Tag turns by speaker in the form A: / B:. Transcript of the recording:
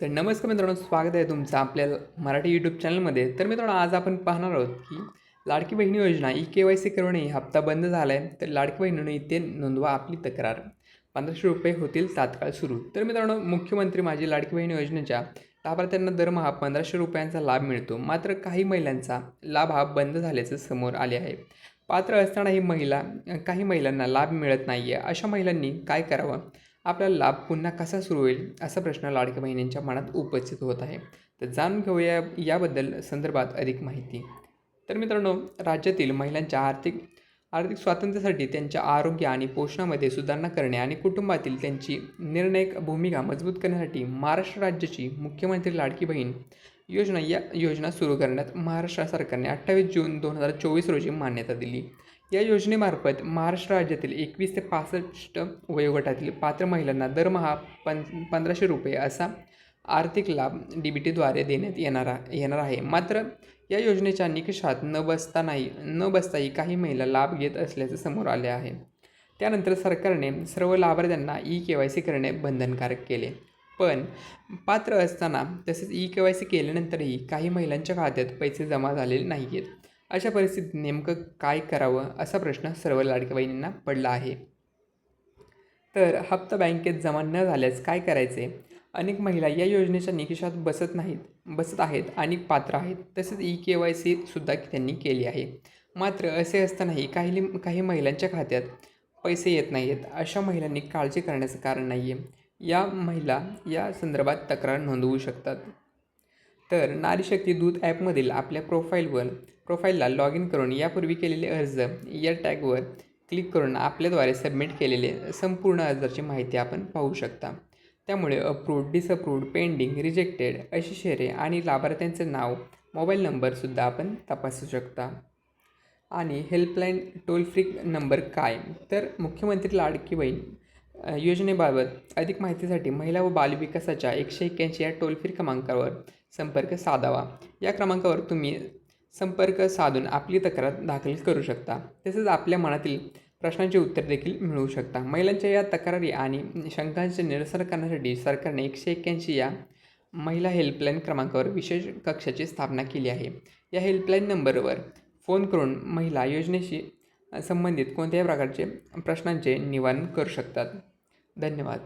A: तर नमस्कार मित्रांनो, स्वागत आहे तुमचं आपल्या मराठी यूट्यूब चॅनलमध्ये. तर मित्रांनो, आज आपण पाहणार आहोत की लाडकी बहिणी योजना ई-के-वाय-सी करणे हप्ता बंद झाला आहे. तर लाडकी बहिणीनं इथे नोंदवा आपली तक्रार. ₹1500 होतील तात्काळ सुरू. तर मित्रांनो, मुख्यमंत्री माझी लाडकी बहीण योजनेच्या लाभार्थ्यांना दरमहा ₹1500 लाभ मिळतो. मात्र काही महिलांचा लाभ हा बंद झाल्याचं समोर आले आहे. पात्र असतानाही काही महिलांना लाभ मिळत नाही आहे. अशा महिलांनी काय करावं? आपला लाभ पुन्हा कसा सुरू होईल असा प्रश्न लाडक्या बहिणींच्या मनात उपस्थित होत आहे. तर जाणून घेऊया याबद्दल संदर्भात अधिक माहिती. तर मित्रांनो, राज्यातील महिलांच्या आर्थिक आर्थिक स्वातंत्र्यासाठी त्यांच्या आरोग्य आणि पोषणामध्ये सुधारणा करणे आणि कुटुंबातील त्यांची निर्णायक भूमिका मजबूत करण्यासाठी महाराष्ट्र राज्याची मुख्यमंत्री लाडकी बहीण या योजना सुरू करण्यात महाराष्ट्र सरकारने 28 जून 2024 रोजी मान्यता दिली. या योजनेमार्फत महाराष्ट्र राज्यातील 21 ते 65 वयोगटातील पात्र महिलांना दरमहा ₹1500 असा आर्थिक लाभ डी-बी-टीद्वारे देण्यात येणार आहे. मात्र या योजनेच्या निकषात न बसताही काही महिला लाभ घेत असल्याचे समोर आले आहे. त्यानंतर सरकारने सर्व लाभार्थ्यांना ई-के-वाय-सी करणे बंधनकारक केले. पण पात्र असताना तसेच ई-के-वाय-सी केल्यानंतरही काही महिलांच्या खात्यात पैसे जमा झालेले नाही आहेत. अशा परिस्थितीत नेमकं काय करावं असा प्रश्न सर्व लाडक्या बहिणींना पडला आहे. तर हप्ता बँकेत जमा न झाल्यास काय करायचे? अनेक महिला या योजनेच्या निकषात बसत आहेत आणि पात्र आहेत. तसेच ई-के-वाय-सी सुद्धा त्यांनी केली आहे. मात्र असे असतानाही काही महिलांच्या खात्यात पैसे येत नाही आहेत. अशा महिलांनी काळजी करण्याचं कारण नाही आहे. या महिला या संदर्भात तक्रार नोंदवू शकतात. तर नारी शक्ती दूत ॲपमधील आपल्या प्रोफाईलला लॉग इन करून यापूर्वी केलेले अर्ज या टॅगवर क्लिक करून आपल्याद्वारे सबमिट केलेले संपूर्ण अर्जाची माहिती आपण पाहू शकता. त्यामुळे अप्रूव्ड, डिसअप्रूव्ड, पेंडिंग, रिजेक्टेड अशी शेरे आणि लाभार्थ्यांचे नाव, मोबाईल नंबरसुद्धा आपण तपासू शकता. आणि हेल्पलाईन टोल फ्री नंबर काय? तर मुख्यमंत्री लाडकी बहीण योजनेबाबत अधिक माहितीसाठी महिला व बालविकासाच्या 181 या टोल फ्री क्रमांकावर संपर्क साधावा. या क्रमांकावर तुम्ही संपर्क साधून आपली तक्रार दाखल करू शकता. तसेच आपल्या मनातील प्रश्नांचे उत्तर देखील मिळवू शकता. महिलांच्या या तक्रारी आणि शंकांचे निरसन करण्यासाठी सरकारने 181 या महिला हेल्पलाईन क्रमांकावर विशेष कक्षाची स्थापना केली आहे. या हेल्पलाईन नंबरवर फोन करून महिला योजनेशी संबंधित कोणत्याही प्रकारचे प्रश्नांचे निवारण करू शकतात. धन्यवाद.